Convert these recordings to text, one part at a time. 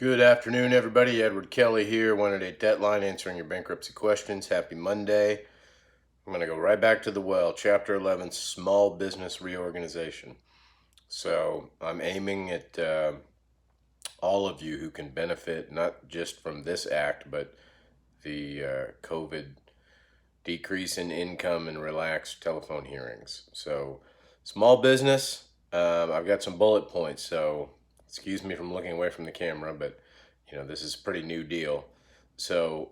Good afternoon, everybody. Edward Kelly here, 1-8 Deadline, answering your bankruptcy questions. Happy Monday. I'm going to go right back to the well. Chapter 11, Small Business Reorganization. So I'm aiming at all of you who can benefit not just from this act, but the COVID decrease in income and relaxed telephone hearings. So small business, I've got some bullet points, so excuse me from looking away from the camera, but this is a pretty new deal. So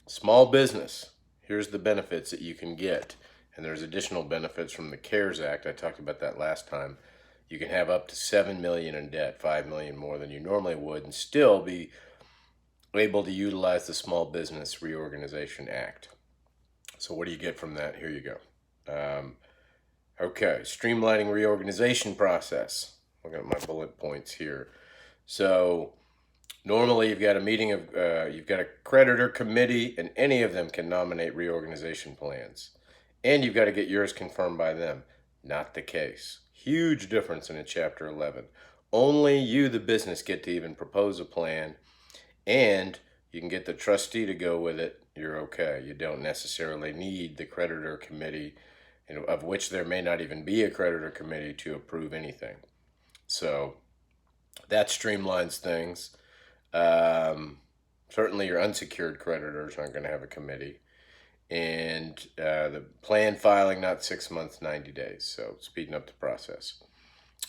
small business, here's the benefits that you can get, and there's additional benefits from the CARES Act. I talked about that last time. You can have up to $7 million in debt, $5 million more than you normally would, and still be able to utilize the Small Business Reorganization Act. So what do you get from that? Here you go. Okay, streamlining reorganization process. Look at my bullet points here. So normally you've got a meeting of, you've got a creditor committee, and any of them can nominate reorganization plans. And you've got to get yours confirmed by them. Not the case. Huge difference in a Chapter 11. Only you, the business, get to even propose a plan, and you can get the trustee to go with it. You're okay. You don't necessarily need the creditor committee, of which there may not even be a creditor committee, to approve anything. So that streamlines things. Certainly your unsecured creditors aren't going to have a committee. And the plan filing, not 6 months, 90 days. So speeding up the process.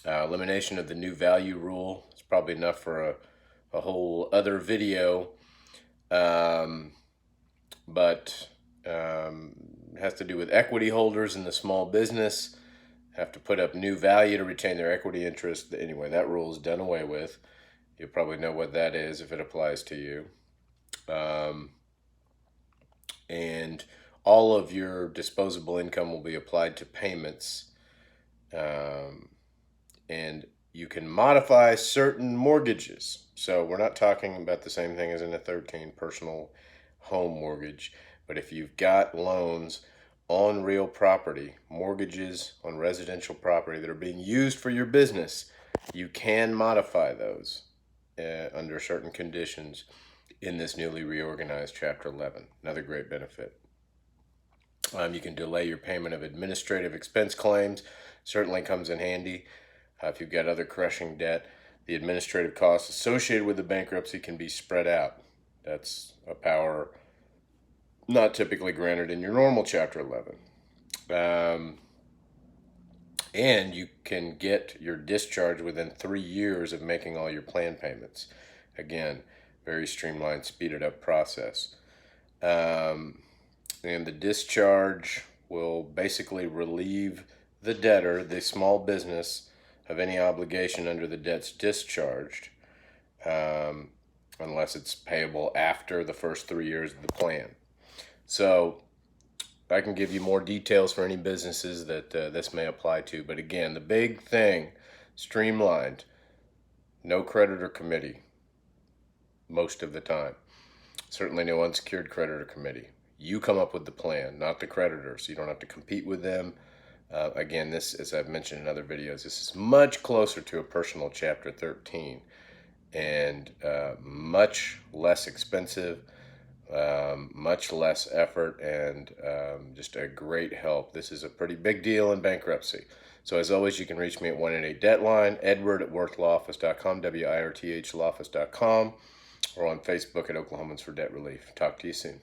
Elimination of the new value rule is probably enough for a whole other video. But has to do with equity holders in the small business have to put up new value to retain their equity interest. Anyway, that rule is done away with. You'll probably know what that is if it applies to you. And all of your disposable income will be applied to payments. And you can modify certain mortgages. So we're not talking about the same thing as in a 13 personal home mortgage. But if you've got loans on real property, mortgages on residential property that are being used for your business, you can modify those under certain conditions in this newly reorganized Chapter 11. Another great benefit. You can delay your payment of administrative expense claims. Certainly comes in handy. If you've got other crushing debt, the administrative costs associated with the bankruptcy can be spread out. That's a power not typically granted in your normal Chapter 11. And you can get your discharge within 3 years of making all your plan payments. Again, very streamlined, speeded up process. And the discharge will basically relieve the debtor, the small business, of any obligation under the debts discharged, unless it's payable after the first 3 years of the plan. So I can give you more details for any businesses that this may apply to. But again, the big thing, streamlined, no creditor committee most of the time. Certainly no unsecured creditor committee. You come up with the plan, not the creditor, so you don't have to compete with them. Again, this, as I've mentioned in other videos, this is much closer to a personal Chapter 13 and much less expensive. Much less effort, and just a great help. This is a pretty big deal in bankruptcy. So as always, you can reach me at 1-8 Deadline, Edward@worthlawoffice.com, WIRTH lawoffice.com, or on Facebook at Oklahomans for Debt Relief. Talk to you soon.